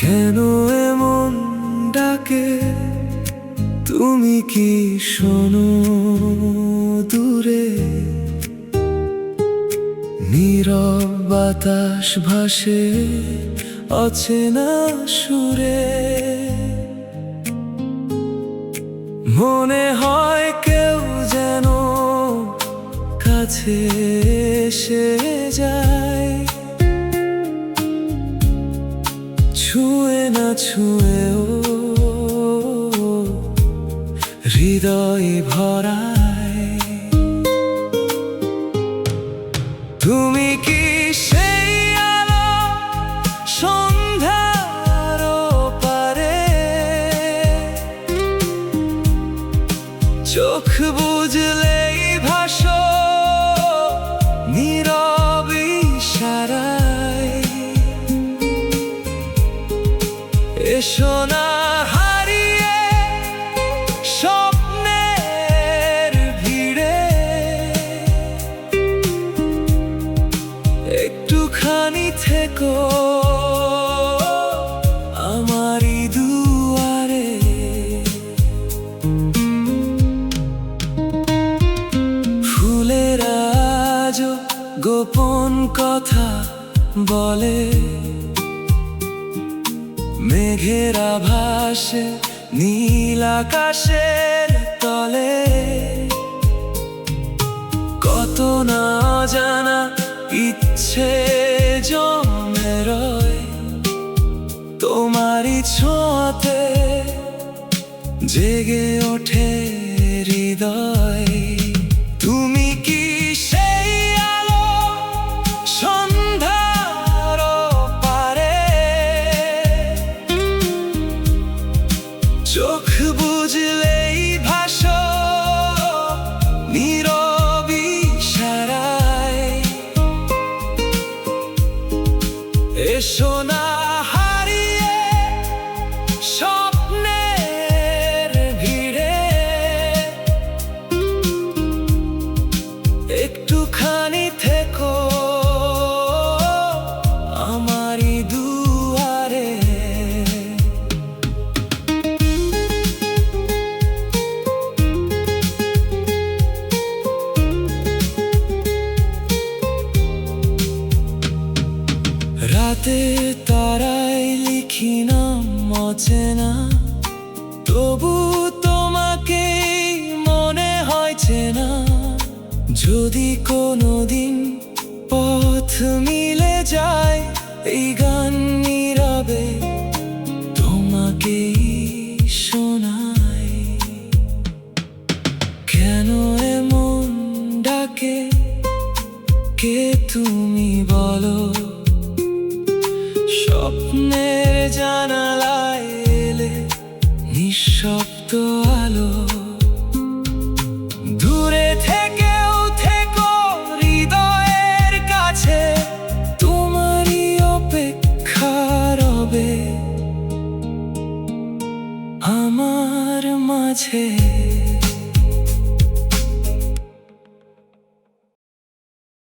কেন এমন ডাকে তুমি কি শোনো দূরে? নীরব বাতাস ভাসে অচেনা সুরে। মনে হয় কেউ যেন কাছে এসে যায়, ছুঁয়ে না ছুঁয়েও হৃদয় ভরায়। তুমি কি সেই আলো সন্ধ্যার পারে? চোখ বুঝলেই ভাসো নীরব ইশারায়। এসো না হারিয়ে স্বপ্নের ভিড়ে, একটুখানি থেকো আমারই দুয়ারে। ফুলেরা আজও গোপন কথা বলে, মেঘেরা ভাসে নীল আকাশের তলে। কত না জানা ইচ্ছে জমে রয় তোমারই ছোঁয়াতে, জেগে ওঠে হৃদয়। তুমি কি সেই আলো সন্ধ্যার পারে? চোখ বুঝলেই ভাসো নীরব ইশারায়। এসো না হারিয়ে স্বপ্নের ভিড়ে, একটুখানি থেকো আমারই দুয়ারে। রাতে তারায় লিখি নাম অচেনা, তবু তোমাকে মনে হয় চেনা। যদি কোনোদিন পথ মিলে যায়, এই গান নীরবে তোমাকেই শোনায়। কেন এমন ডাকে কে তুমি বলো? স্বপ্নের জানালায় এলে নিঃশব্দ আলো। দূরে থেকেও থেকো হৃদয়ের কাছে, তোমারই অপেক্ষা রবে আমার মাঝে।